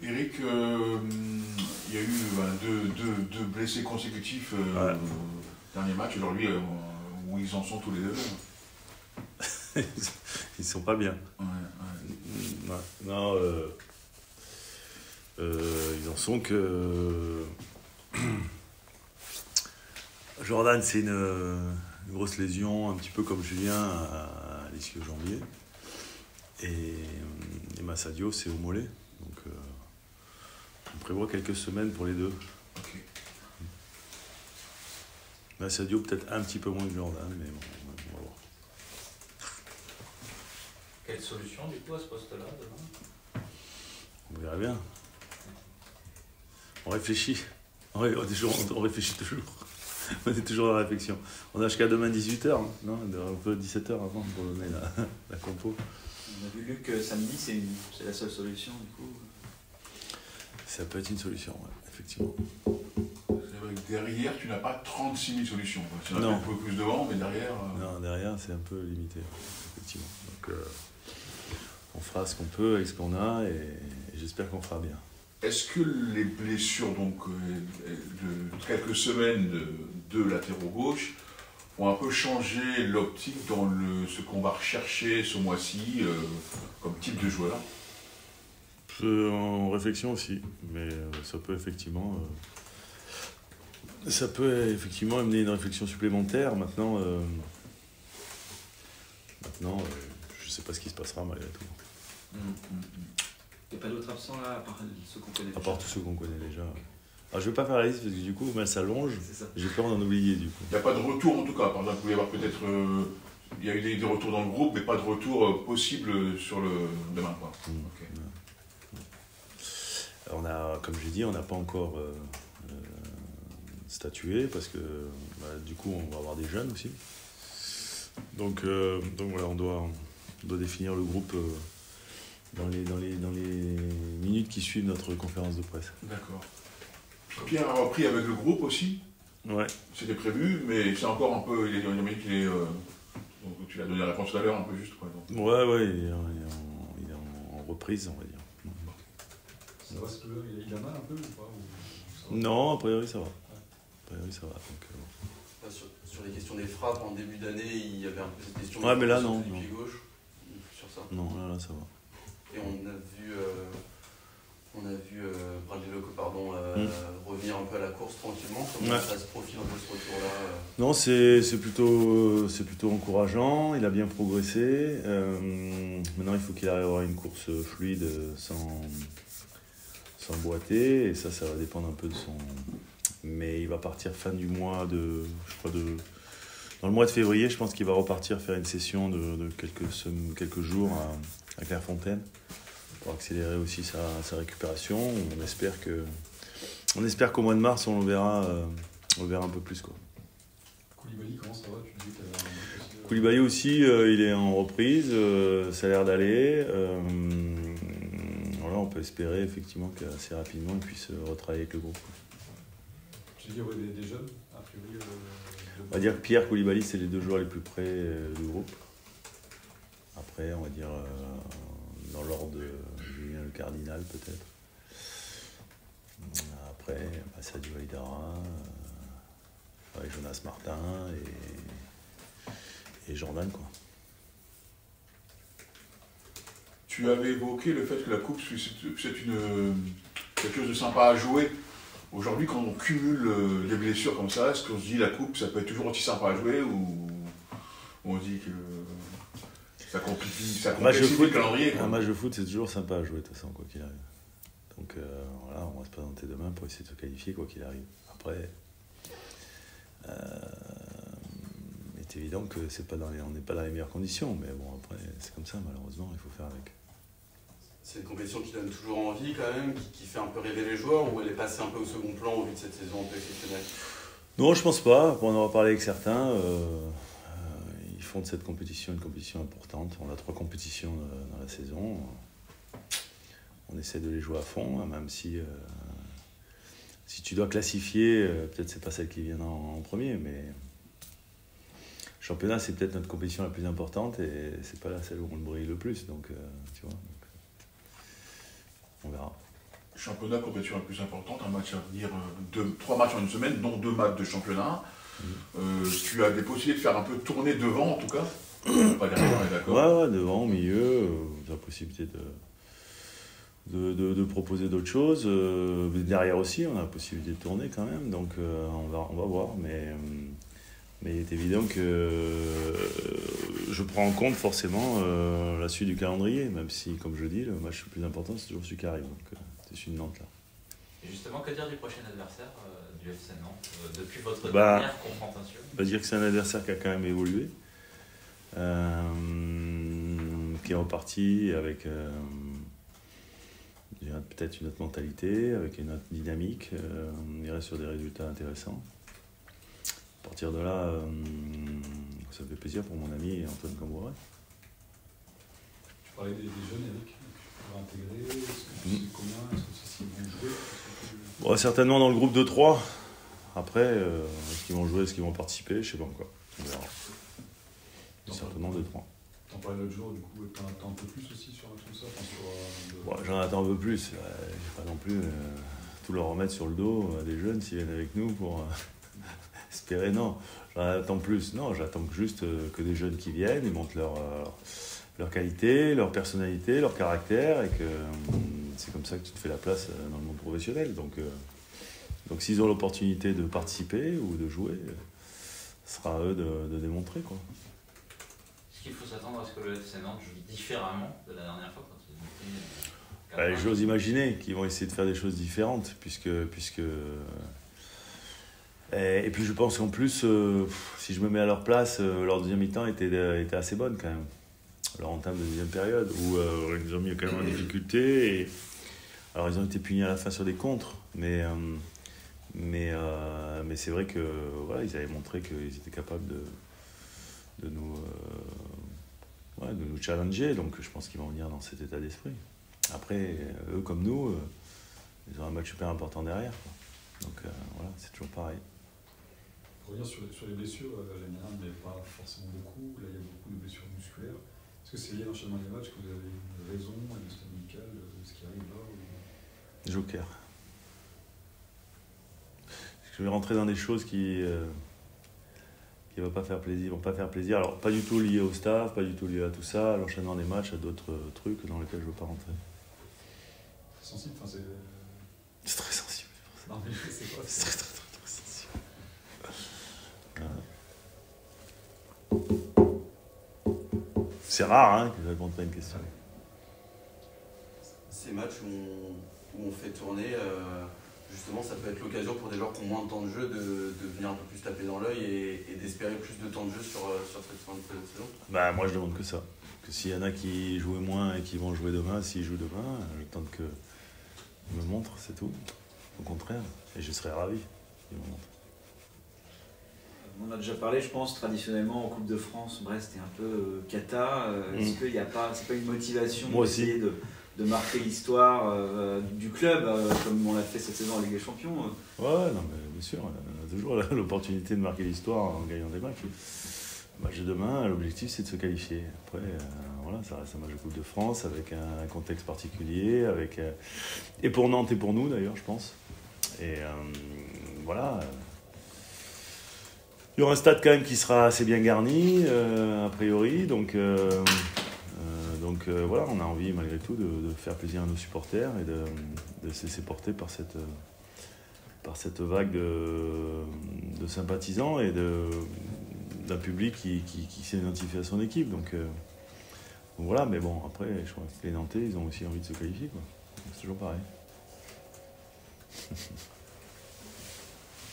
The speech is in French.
Eric, il y a eu deux blessés consécutifs dernier match. Aujourd'hui, où ils en sont tous les deux. Ils sont pas bien. Ouais. Non, ils en sont que Jordan, c'est une grosse lésion, un petit peu comme Julien à l'ischio-jambier. Et Massadio, c'est au mollet. Donc, on prévoit quelques semaines pour les deux. Ok. Massadio, peut-être un petit peu moins que Jordan, mais bon, on va voir. Quelle solution du coup à ce poste-là demain? On verra bien. On réfléchit. On réfléchit toujours. On est toujours dans la réflexion. On a jusqu'à demain 18h, non, un peu 17h avant pour donner la compo. On a vu Luc samedi, c'est la seule solution du coup. Ça peut être une solution, ouais, effectivement. C'est vrai que derrière, tu n'as pas 36 000 solutions. Tu en as un peu plus devant, mais derrière... Non, derrière, c'est un peu limité, effectivement. Donc, on fera ce qu'on peut avec ce qu'on a et j'espère qu'on fera bien. Est-ce que les blessures de quelques semaines de latéraux gauche ont un peu changé l'optique dans ce qu'on va rechercher ce mois-ci comme type de joueur? En réflexion aussi, mais ça peut effectivement amener une réflexion supplémentaire. Maintenant, je ne sais pas ce qui se passera malgré tout. Il n'y a pas d'autres absents là, à part ceux qu'on connaît déjà? À part tous ceux qu'on connaît déjà. Alors, je ne vais pas faire la liste parce que du coup, elle s'allonge. J'ai peur d'en oublier du coup. Il n'y a pas de retour en tout cas. Par exemple, il peut y avoir peut-être... il y a eu des retours dans le groupe, mais pas de retour possible sur le demain. Quoi. Okay. Comme j'ai dit, on n'a pas encore statué parce que du coup, on va avoir des jeunes aussi. Donc voilà, on doit définir le groupe dans les minutes qui suivent notre conférence de presse. D'accord. Pierre a repris avec le groupe aussi. Ouais. C'était prévu, mais c'est encore un peu... Il y a une minute qu'il est... donc tu l'as donné la réponse tout à l'heure, un peu juste. Quoi, donc. Ouais, il est en reprise, on va dire. Ça va, il a mal un peu ou pas Non, a priori ça va. A priori ça va. Donc, sur les questions des frappes, en début d'année, il y avait un peu cette question ouais, mais là, non. du pied gauche. Sur ça. Non, là, ça va. Et on a vu Bradley Loco revenir un peu à la course tranquillement. Comment ça se profile un peu ce retour-là Non, c'est plutôt encourageant. Il a bien progressé. Maintenant, il faut qu'il arrive à avoir une course fluide sans boiter. Et ça va dépendre un peu de son... Mais il va partir fin du mois dans le mois de février, je pense qu'il va repartir faire une session de quelques jours à Clairefontaine pour accélérer aussi sa récupération. On espère qu'au mois de mars, on le verra un peu plus. Quoi. Koulibaly, comment ça va? Tu disais que tu avais un Koulibaly aussi, il est en reprise, ça a l'air d'aller. Voilà, on peut espérer effectivement qu'assez rapidement, il puisse retravailler avec le groupe. Tu dis des jeunes, a priori on va dire que Pierre, Koulibaly, c'est les deux joueurs les plus près du groupe. Après, on va dire dans l'ordre de Julien Le Cardinal, peut-être. Après, Sadio Aïdara, Jonas Martin et Jordan, quoi. Tu avais évoqué le fait que la coupe, c'est quelque chose de sympa à jouer. Aujourd'hui, quand on cumule les blessures comme ça, est-ce qu'on se dit la coupe, ça peut être toujours aussi sympa à jouer ou on se dit que ça complexifie le calendrier? Un match de foot, c'est toujours sympa à jouer, de toute façon, quoi qu'il arrive. Donc voilà, on va se présenter demain pour essayer de se qualifier, quoi qu'il arrive. Après, c'est évident que on n'est pas dans les meilleures conditions, mais bon, après, c'est comme ça, malheureusement, il faut faire avec. C'est une compétition qui donne toujours envie quand même, qui fait un peu rêver les joueurs, ou elle est passée un peu au second plan au vu de cette saison un peu exceptionnelle? Non, je pense pas. On en a parlé avec certains. Ils font de cette compétition une compétition importante. On a 3 compétitions dans la saison. On essaie de les jouer à fond, hein, même si tu dois classifier, peut-être c'est pas celle qui vient en premier, mais le championnat c'est peut-être notre compétition la plus importante et c'est pas là celle où on brille le plus, donc tu vois. On verra. championnat, compétition la plus importante, un match à venir, 3 matchs en une semaine, dont 2 matchs de championnat. Tu as des possibilités de faire un peu tourner devant en tout cas, pas derrière, on est d'accord. Ouais, devant, au milieu, la possibilité de proposer d'autres choses. Derrière aussi, on a la possibilité de tourner quand même, donc on va voir. Mais il est évident que je prends en compte forcément la suite du calendrier, même si, comme je dis, le match le plus important, c'est toujours celui qui arrive. Donc c'est celui de Nantes là. Et justement, que dire du prochain adversaire du FC Nantes depuis votre Bah, dernière confrontation? On va dire que c'est un adversaire qui a quand même évolué, qui est reparti avec peut-être une autre mentalité, avec une autre dynamique. On irait sur des résultats intéressants. À partir de là, ça me fait plaisir pour mon ami Antoine Cambouret. Tu parlais des jeunes, Eric, qui pourraient intégrer. Est-ce que tu sais combien? Est-ce que c'est s'ils vont jouer? Bon, certainement dans le groupe de 3. Après, est-ce qu'ils vont jouer, est-ce qu'ils vont participer, je ne sais pas encore. On verra. Certainement 2-3. T'en parlais l'autre jour, du coup, t'en attends un peu plus aussi sur tout ça, enfin, sur, Bon, j'en attends un peu plus. Je ne vais pas non plus tout leur remettre sur le dos à des jeunes s'ils viennent avec nous pour espérer. Non, j'en attends plus. Non, j'attends juste que des jeunes qui viennent, ils montrent leur qualité, leur personnalité, leur caractère, et que c'est comme ça que tu te fais la place dans le monde professionnel. Donc s'ils ont l'opportunité de participer ou de jouer, ce sera à eux de démontrer, quoi. Est-ce qu'il faut s'attendre à ce que le FC Nantes joue différemment de la dernière fois quand ils ont pris J'ose imaginer qu'ils vont essayer de faire des choses différentes, puisque et puis je pense qu'en plus, si je me mets à leur place, leur deuxième mi-temps était assez bonne quand même. Leur entame de deuxième période, où ils nous ont mis quand même en difficulté. Alors ils ont été punis à la fin sur des contres, mais c'est vrai que voilà, ils avaient montré qu'ils étaient capables de nous challenger, donc je pense qu'ils vont venir dans cet état d'esprit. Après, eux comme nous, ils ont un match super important derrière, quoi. Donc voilà, c'est toujours pareil. Pour revenir sur les blessures, l'année dernière, il n'y avait pas forcément beaucoup. Là, il y a beaucoup de blessures musculaires. Est-ce que c'est lié à l'enchaînement des matchs, que vous avez une raison, une stade médicale de ce qui arrive là ou... Joker. Je vais rentrer dans des choses qui vont pas faire plaisir. Alors, pas du tout lié au staff, pas du tout lié à tout ça, à l'enchaînement des matchs, à d'autres trucs dans lesquels je ne veux pas rentrer. C'est sensible, enfin c'est... C'est très sensible. Non mais c'est quoi? C'est très sensible. C'est rare hein, que je réponde pas à une question. Ces matchs où on fait tourner, justement, ça peut être l'occasion pour des joueurs qui ont moins de temps de jeu de venir un peu plus taper dans l'œil et d'espérer plus de temps de jeu sur cette fin de saison. Bah, moi, je demande que ça. Que s'il y en a qui jouaient moins et qui vont jouer demain, s'ils jouent demain, je tente qu'ils me montrent, c'est tout. Au contraire. Et je serais ravi qu'ils me montrent. On a déjà parlé, je pense, traditionnellement en Coupe de France, Brest est un peu cata. Est-ce qu'il n'y a pas, c'est pas une motivation d'essayer de marquer l'histoire du club, comme on l'a fait cette saison en Ligue des Champions? Ouais, non, mais bien sûr, on a toujours l'opportunité de marquer l'histoire en gagnant des matchs. Le match de demain, l'objectif c'est de se qualifier. Après, voilà, ça reste un match de Coupe de France avec un contexte particulier, et pour Nantes et pour nous d'ailleurs, je pense. Et voilà. Il y aura un stade quand même qui sera assez bien garni, a priori, donc voilà, on a envie malgré tout de faire plaisir à nos supporters et de se laisser porter par cette vague de sympathisants et d'un public qui s'est identifié à son équipe. Donc voilà, mais bon, après, je crois que les Nantais, ils ont aussi envie de se qualifier, quoi. C'est toujours pareil.